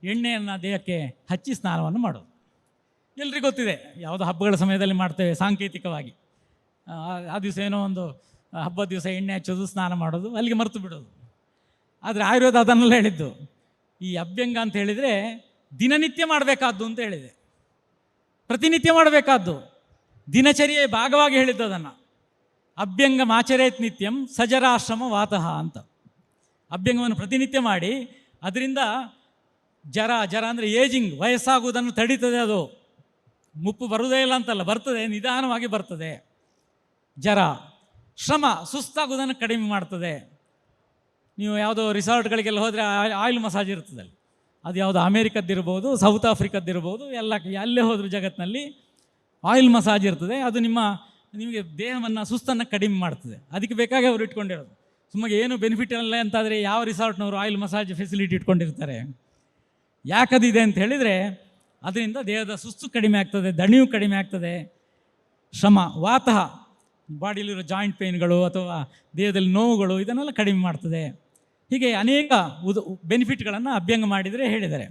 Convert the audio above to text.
ಎಣ್ಣೆಯನ್ನು ದೇಹಕ್ಕೆ ಹಚ್ಚಿ ಸ್ನಾನವನ್ನು ಮಾಡೋದು. ಎಲ್ರಿಗೂ ಗೊತ್ತಿದೆ, ಯಾವುದೋ ಹಬ್ಬಗಳ ಸಮಯದಲ್ಲಿ ಮಾಡ್ತೇವೆ ಸಾಂಕೇತಿಕವಾಗಿ. ಆ ದಿವಸ ಏನೋ ಒಂದು ಹಬ್ಬದ ದಿವಸ ಎಣ್ಣೆ ಹಚ್ಚೋದು, ಸ್ನಾನ ಮಾಡೋದು, ಅಲ್ಲಿಗೆ ಮರೆತು ಬಿಡೋದು. ಆದರೆ ಆಯುರ್ವೇದ ಅದನ್ನೆಲ್ಲ ಹೇಳಿದ್ದು. ಈ ಅಭ್ಯಂಗ ಅಂತ ಹೇಳಿದರೆ ದಿನನಿತ್ಯ ಮಾಡಬೇಕಾದ್ದು ಅಂತ ಹೇಳಿದೆ, ಪ್ರತಿನಿತ್ಯ ಮಾಡಬೇಕಾದ್ದು, ದಿನಚರಿಯೆ ಭಾಗವಾಗಿ ಹೇಳಿದ್ದು ಅದನ್ನು. ಅಭ್ಯಂಗ ಮಾಚರೇತ್ ನಿತ್ಯಂ ಸಜರಾಶ್ರಮ ವಾತಃ ಅಂತ. ಅಭ್ಯಂಗವನ್ನು ಪ್ರತಿನಿತ್ಯ ಮಾಡಿ ಅದರಿಂದ ಜರ ಅಂದರೆ ಏಜಿಂಗ್, ವಯಸ್ಸಾಗುವುದನ್ನು ತಡೀತದೆ. ಅದು ಮುಪ್ಪು ಬರುವುದೇ ಇಲ್ಲ ಅಂತಲ್ಲ, ಬರ್ತದೆ, ನಿಧಾನವಾಗಿ ಬರ್ತದೆ. ಜರ ಶ್ರಮ, ಸುಸ್ತಾಗುವುದನ್ನು ಕಡಿಮೆ ಮಾಡ್ತದೆ. ನೀವು ಯಾವುದೋ ರಿಸಾರ್ಟ್ಗಳಿಗೆಲ್ಲ ಹೋದರೆ ಆಯಿಲ್ ಮಸಾಜ್ ಇರ್ತದೆ ಅಲ್ಲಿ. ಅದು ಯಾವುದೋ ಅಮೇರಿಕದ್ದಿರ್ಬೋದು, ಸೌತ್ ಆಫ್ರಿಕದ್ದಿರ್ಬೋದು, ಅಲ್ಲೇ ಹೋದರೂ ಜಗತ್ತಿನಲ್ಲಿ ಆಯಿಲ್ ಮಸಾಜ್ ಇರ್ತದೆ. ಅದು ನಿಮಗೆ ದೇಹವನ್ನು, ಸುಸ್ತನ್ನು ಕಡಿಮೆ ಮಾಡ್ತದೆ. ಅದಕ್ಕೆ ಬೇಕಾಗಿ ಅವರು ಇಟ್ಕೊಂಡಿರೋದು. ಸುಮಗೆ ಏನು ಬೆನಿಫಿಟ್ ಇಲ್ಲ ಅಂತಾದರೆ ಯಾವ ರಿಸಾರ್ಟ್ನವರು ಆಯಿಲ್ ಮಸಾಜ್ ಫೆಸಿಲಿಟಿ ಇಟ್ಕೊಂಡಿರ್ತಾರೆ? ಯಾಕದಿದೆ ಅಂತ ಹೇಳಿದರೆ ಅದರಿಂದ ದೇಹದ ಸುಸ್ತು ಕಡಿಮೆ ಆಗ್ತದೆ, ದಣಿವು ಕಡಿಮೆ ಆಗ್ತದೆ. ಶ್ರಮ, ವಾತಃ, ಬಾಡಿಲಿರೋ ಜಾಯಿಂಟ್ ಪೇನ್ಗಳು ಅಥವಾ ದೇಹದಲ್ಲಿ ನೋವುಗಳು, ಇದನ್ನೆಲ್ಲ ಕಡಿಮೆ ಮಾಡ್ತದೆ. ಹೀಗೆ ಅನೇಕ ಬೆನಿಫಿಟ್ಗಳನ್ನು ಅಭ್ಯಂಗ ಮಾಡಿದರೆ ಹೇಳಿದ್ದಾರೆ.